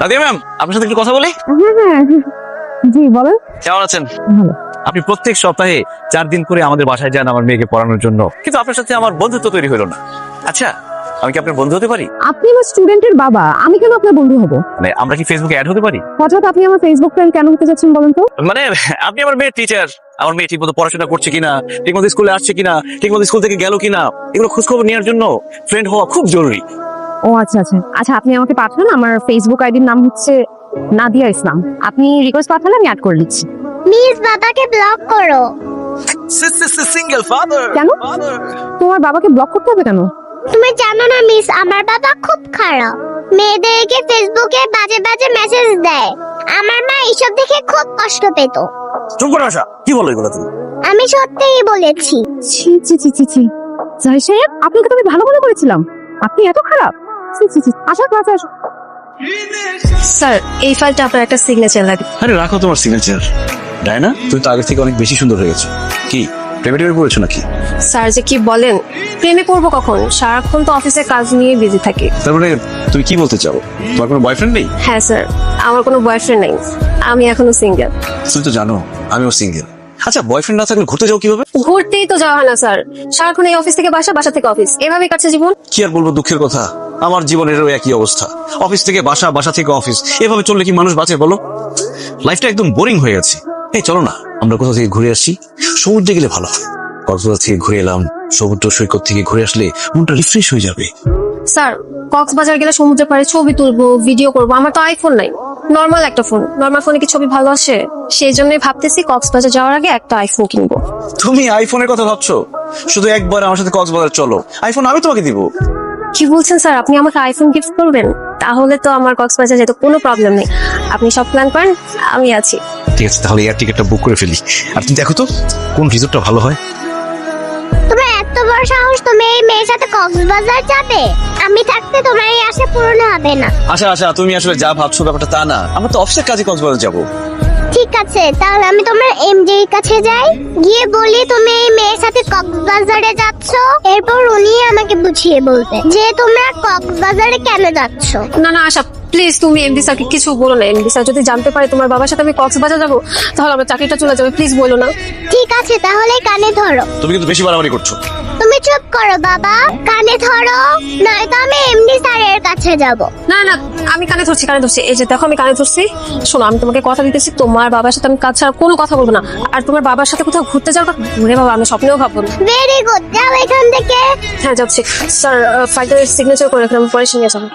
Nadia ma'am, আপনার সাথে একটু কথা বলি। হ্যাঁ জি বলেন। কেমন আছেন? ভালো। আপনি প্রত্যেক সপ্তাহে 4 দিন করে আমাদের বাসায় যান আমার মেয়েকে পড়ানোর জন্য, কিন্তু আপনার সাথে আমার বন্ধুত্ব তৈরি হলো না। আচ্ছা, আমি কি আপনার বন্ধু হতে পারি? আপনি আমার স্টুডেন্টের বাবা, আমি কেন আপনার বন্ধু হব? মানে আমরা কি ফেসবুকে অ্যাড হতে পারি? হঠাৎ আপনি আমার ফেসবুক ফ্রেন্ড কেন হতে যাচ্ছেন বলেন তো? মানে আপনি আমার মেয়ের টিচার, আমার মেয়ে ঠিকমতো পড়াশোনা করছে কিনা, ঠিকমতো স্কুলে আসছে কিনা, ঠিকমতো স্কুল থেকে গেল কিনা, এগুলো খোঁজ খবর নেওয়ার জন্য ফ্রেন্ড হওয়া খুব জরুরি। ও আচ্ছা আচ্ছা আচ্ছা, আপনি আমাকে পাঠান। আমার ফেসবুক আইডির নাম হচ্ছে নাদিয়া ইসলাম। আপনি রিকোয়েস্ট পাঠালে আমি অ্যাড করে দিচ্ছি। মিস বাবাকে ব্লক করো। Single father. কেন? তোমার বাবাকে ব্লক করতে হবে কেন? তুমি জানো না মিস, আমার বাবা খুব খারাপ। মেয়েদেরকে ফেসবুকে বাজে বাজে মেসেজ দেয়। আমার মা এইসব দেখে খুব কষ্ট পেত। চুপ করে আসা, কি বলো এগুলো তুমি? আমি সত্যিই বলেছি। ছি ছি ছি ছি ছি, জাহিদ সাহেব, আপনাকে তো আমি ভালো মনে করেছিলাম, আপনি এত খারাপ। ছি ছি ছি, আসো ক্লাসে আসো। স্যার, এই ফাইলটা আপনার একটা সিগনেচার লাগে। আরে রাখো তোমার সিগনেচার। ডায়না, তুমি তো আগে থেকে অনেক বেশি সুন্দর হয়ে গেছো। কি প্রেমে টেমে পড়েছো নাকি? স্যার যে কি বলেন, প্রেমে পড়বো কখন? সারাক্ষণ তো অফিসের কাজ নিয়ে বিজি থাকি। তার মানে তুমি কি বলতে চাও, তোমার কোনো বয়ফ্রেন্ড নেই? হ্যাঁ স্যার, আমার কোনো বয়ফ্রেন্ড নেই, আমি এখনো সিঙ্গেল। তুমি তো জানো আমিও সিঙ্গেল। আচ্ছা, বয়ফ্রেন্ড না থাকলে ঘুরতে যাও কিভাবে? ঘুরতেই তো যাওয়া হয় না স্যার, সারাক্ষণ এই অফিস থেকে বাসা, বাসা থেকে অফিস, এভাবেই কাটছে জীবন। কি আর বলবো, দুঃখের কথা, আমার জীবনেরও একই অবস্থা। অফিস থেকে বাসা, বাসা থেকে অফিস, এভাবে চললে কি মানুষ বাঁচে বলো? লাইফটা একদম বোরিং হয়ে গেছে। এই চলো না, আমরা কোথা থেকে ঘুরে আসি, সমুদ্রে গেলে ভালো হয়। কক্সবাজার থেকে ঘুরে এলাম, সমুদ্র সৈকত থেকে ঘুরে আসলে মনটা রিফ্রেশ হয়ে যাবে। স্যার, কক্সবাজার গেলে সমুদ্রে পাড়ে ছবি তুলবো, ভিডিও করবো, আমার তো আইফোন নাই, নর্মাল একটা ফোন। নর্মাল ফোনে কি ছবি ভালো আসে? সেই জন্যই ভাবতেছি কক্সবাজার যাওয়ার আগে একটা আইফোন কিনবো। তুমি আইফোনের কথা ভাবছো? শুধু একবার আমার সাথে কক্সবাজার চলো, আইফোন আমি তোমাকে দিব। কি বলছেন স্যার, আপনি আমাকে আইফোন গিফট করবেন? তাহলে তো আমার কক্সবাজার যেতে কোনো প্রবলেম নেই। আপনি সব প্ল্যান করেন, আমি আছি। ঠিক আছে, তাহলে এয়ার টিকেটটা বুক করে ফেলি। আর তুমি দেখো তো কোন রিসোর্টটা ভালো হয়। তোমার এত বড় সাহস, তুমি এই মেয়ের সাথে কক্সবাজার যাবে? আমি থাকতে তোমার এই আশা পূরণ হবে না। আচ্ছা আচ্ছা, তুমি আসলে যা ভাবছো ব্যাপারটা তা না, আমরা তো অফিসের কাজে কক্সবাজার যাবো। ঠিক আছে, তাহলে আমি তোমার এমডি এর কাছে যাই, গিয়ে বলি তুমি এই মেয়ের সাথে কক্সবাজারে যাচ্ছ। এরপর উনি আমাকে বুঝিয়ে বলবে যে তোমরা কক্সবাজারে কেন যাচ্ছ। না না আশা, প্লিজ তুমি এমডি স্যারকে কিছু বলো না। এমডি স্যার যদি জানতে পারে তোমার বাবার সাথে আমি কক্সবাজার যাবো, তাহলে আমার চাকরিটা চলে যাবে। প্লিজ বলো না। ঠিক আছে, তাহলে কানে ধরো। তুমি কিন্তু বেশি বাড়াবাড়ি করছো। তুমি চুপ করো বাবা, কানে ধরো, নয়তো আমি এমডি স্যারের কাছে যাব। না না, আমি কানে ধরছি, কানে ধরছি। এই যে দেখো, আমি কানে ধরছি। শোনো, আমি তোমাকে কথা দিতেছি, তোমার বাবার সাথে আমি কাজ ছাড়া কোনো কথা বলবো না। আর তোমার বাবার সাথে কোথাও ঘুরতে যাওয়ার কথা, ঘুরে বাবা আমি স্বপ্নেও ভাববো না। ভেরি গুড, যাও এখান থেকে। হ্যাঁ যাচ্ছি। স্যার, ফাইলটা সিগনেচার করে রাখলাম, পরে সঙ্গে যাবো।